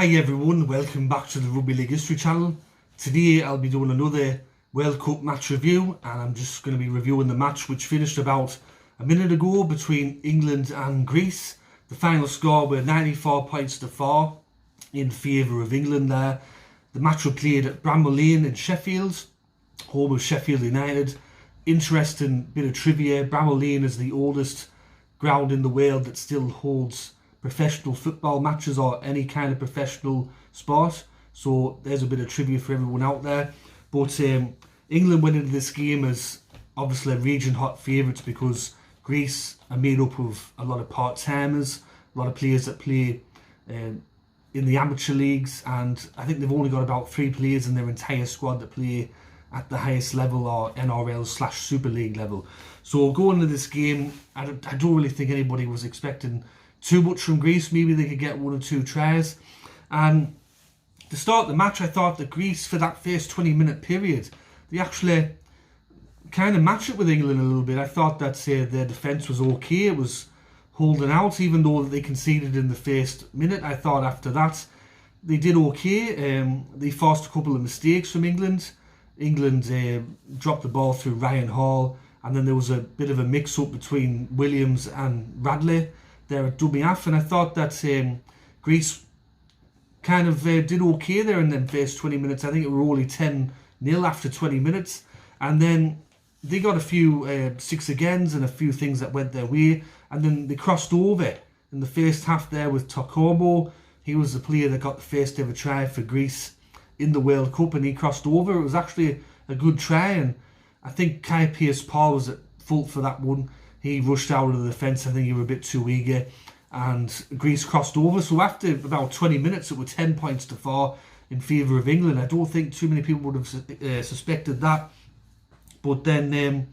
Hi everyone, welcome back to the Rugby League History channel. Today I'll be doing another World Cup match review, and I'm just going to be reviewing the match which finished about a minute ago between England and Greece. The final score were 94 points to 4 in favour of England there. The match was played at Bramall Lane in Sheffield, home of Sheffield United. Interesting bit of trivia, Bramall Lane is the oldest ground in the world that still holds professional football matches or any kind of professional sport. So there's a bit of trivia for everyone out there. But England went into this game as obviously region hot favourites because Greece are made up of a lot of part-timers, a lot of players that play in the amateur leagues, and I think they've only got about 3 players in their entire squad that play at the highest level or NRL/Super League level. So going into this game, I don't really think anybody was expecting too much from Greece. Maybe they could get 1 or 2 tries. And to start the match, I thought that Greece, for that first 20-minute period, they actually kind of matched it with England a little bit. I thought that their defence was okay. It was holding out, even though they conceded in the first minute. I thought after that they did okay. They forced a couple of mistakes from England. England dropped the ball through Ryan Hall, and then there was a bit of a mix-up between Williams and Radley there at dummy half, and I thought that Greece kind of did okay there in the first 20 minutes. I think it were only 10-0 after 20 minutes, and then they got a few 6 agains and a few things that went their way, and then they crossed over in the first half there with Tokobo. He was the player that got the first ever try for Greece in the World Cup, and he crossed over. It was actually a good try, and I think Kai Pearce-Paul was at fault for that one. He rushed out of the defence. I think he was a bit too eager, and Greece crossed over. So after about 20 minutes, it was 10 points to 4 in favour of England. I don't think too many people would have suspected that. But then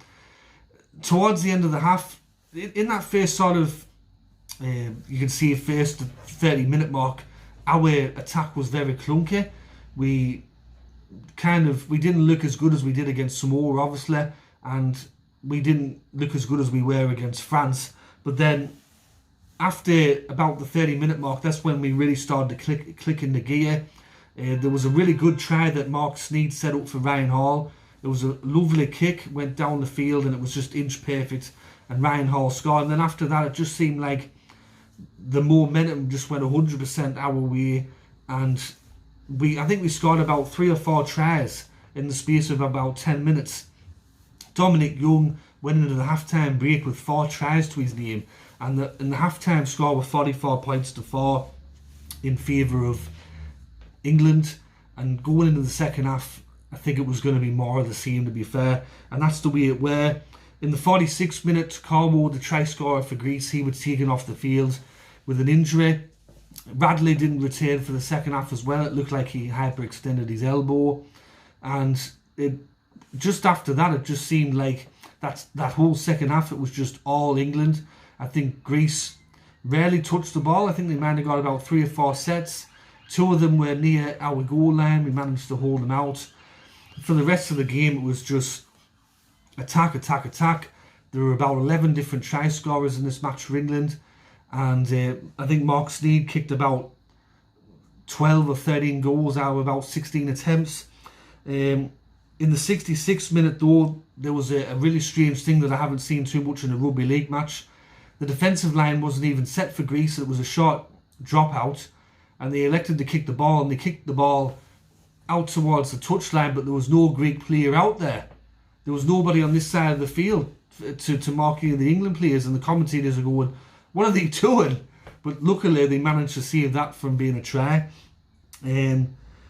towards the end of the half, in that first sort of, you can see first 30-minute mark, our attack was very clunky. We didn't look as good as we did against Samoa, obviously, and we didn't look as good as we were against France. But then after about the 30-minute mark, that's when we really started to click into gear. There was a really good try that Mark Sneed set up for Ryan Hall. It was a lovely kick, went down the field, and it was just inch perfect, and Ryan Hall scored. And then after that, it just seemed like the momentum just went 100% our way, and I think we scored about 3 or 4 tries in the space of about 10 minutes. Dominic Young went into the halftime break with 4 tries to his name, and the halftime score was 44 points to 4 in favour of England. And going into the second half, I think it was going to be more of the same, to be fair, and that's the way it were. In the 46th minute, Carmo, the try scorer for Greece, he was taken off the field with an injury. Radley didn't return for the second half as well. It looked like he hyperextended his elbow, and just after that, it just seemed like that whole second half, it was just all England. I think Greece rarely touched the ball. I think they might have got about 3 or 4 sets. 2 of them were near our goal line. We managed to hold them out. For the rest of the game, it was just attack, attack, attack. There were about 11 different try scorers in this match for England, and I think Mark Sneed kicked about 12 or 13 goals out of about 16 attempts. In the 66th minute, though, there was a really strange thing that I haven't seen too much in a rugby league match. The defensive line wasn't even set for Greece. It was a short drop out, and they elected to kick the ball, and they kicked the ball out towards the touchline, but there was no Greek player out there. There was nobody on this side of the field to mark any of the England players, and the commentators are going, what are they doing? But luckily they managed to save that from being a try.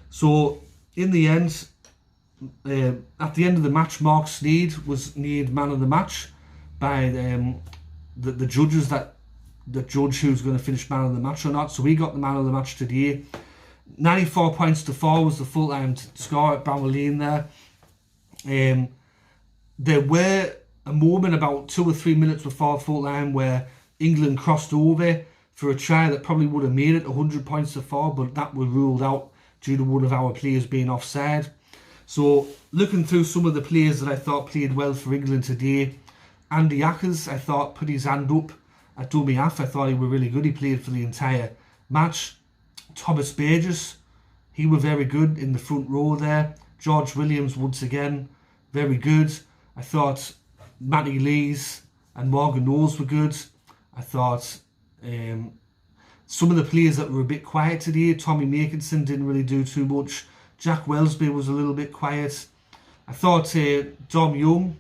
So in the end, at the end of the match, Mark Sneed was named man of the match by the judges that judge who's going to finish man of the match or not. So we got the man of the match today. 94 points to 4 was the full-time score at Bramall Lane there. There were a moment about 2 or 3 minutes before full-time where England crossed over for a try that probably would have made it 100 points to 4, but that was ruled out due to one of our players being offside. So looking through some of the players that I thought played well for England today, Andy Ackers, I thought, put his hand up at dummy half. I thought he was really good. He played for the entire match. Thomas Burgess, he was very good in the front row there. George Williams, once again, very good. I thought Matty Lees and Morgan Knowles were good. I thought some of the players that were a bit quiet today, Tommy Makinson didn't really do too much. Jack Wellesby was a little bit quiet. I thought Dom Young,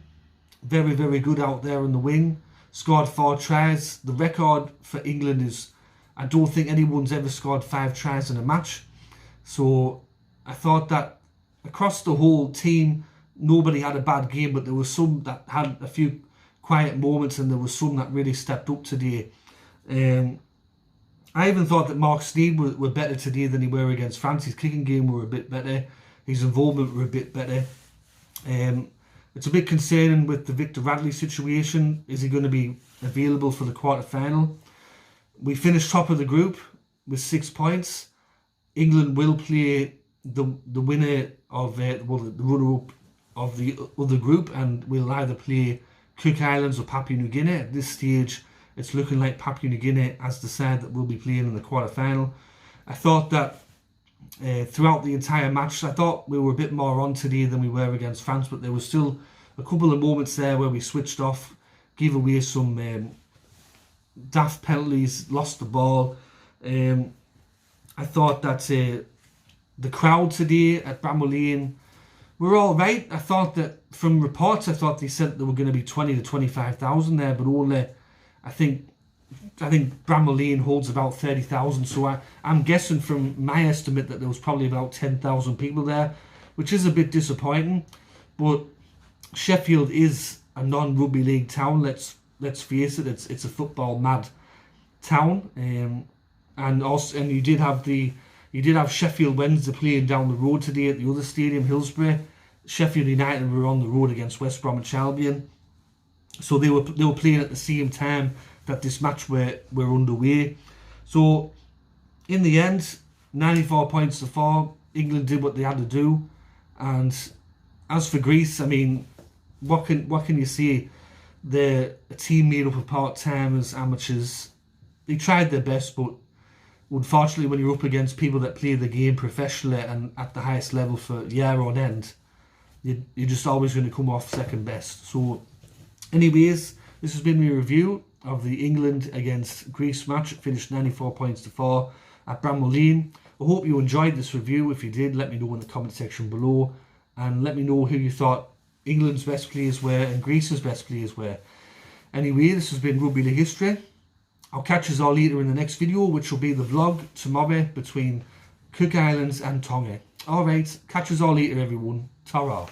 very, very good out there on the wing. Scored 4 tries. The record for England is, I don't think anyone's ever scored 5 tries in a match. So I thought that across the whole team, nobody had a bad game, but there were some that had a few quiet moments, and there was some that really stepped up today. I even thought that Mark Sneed were better today than he were against France. His kicking game were a bit better. His involvement were a bit better. It's a bit concerning with the Victor Radley situation. Is he going to be available for the quarter-final? We finished top of the group with 6 points. England will play the winner of the runner-up of the other group, and we'll either play Cook Islands or Papua New Guinea. At this stage, it's looking like Papua New Guinea as the side that will be playing in the quarter-final. I thought that throughout the entire match, I thought we were a bit more on today than we were against France, but there was still a couple of moments there where we switched off, gave away some daft penalties, lost the ball. I thought that the crowd today at Bramall Lane were all right. I thought that from reports, I thought they said there were going to be 20 to 25,000 there, but only, I think Bramall Lane holds about 30,000. So I'm guessing from my estimate that there was probably about 10,000 people there, which is a bit disappointing. But Sheffield is a non-rugby league town. Let's face it. It's a football mad town. And you did have Sheffield Wednesday playing down the road today at the other stadium, Hillsborough. Sheffield United were on the road against West Bromwich Albion, so they were playing at the same time that this match were underway. So in the end, 94 points to 4. England did what they had to do, and as for Greece, I mean, what can you say? They're a team made up of part-timers, amateurs. They tried their best, but unfortunately, when you're up against people that play the game professionally and at the highest level for year on end, you're just always going to come off second best. So anyways, this has been my review of the England against Greece match. It finished 94 points to 4 at Bramall Lane. I hope you enjoyed this review. If you did, let me know in the comment section below, and let me know who you thought England's best players were and Greece's best players were. Anyway, this has been Rugby League History. I'll catch us all later in the next video, which will be the vlog tomorrow between Cook Islands and Tonga. Alright, catch us all later everyone. Ta-ra.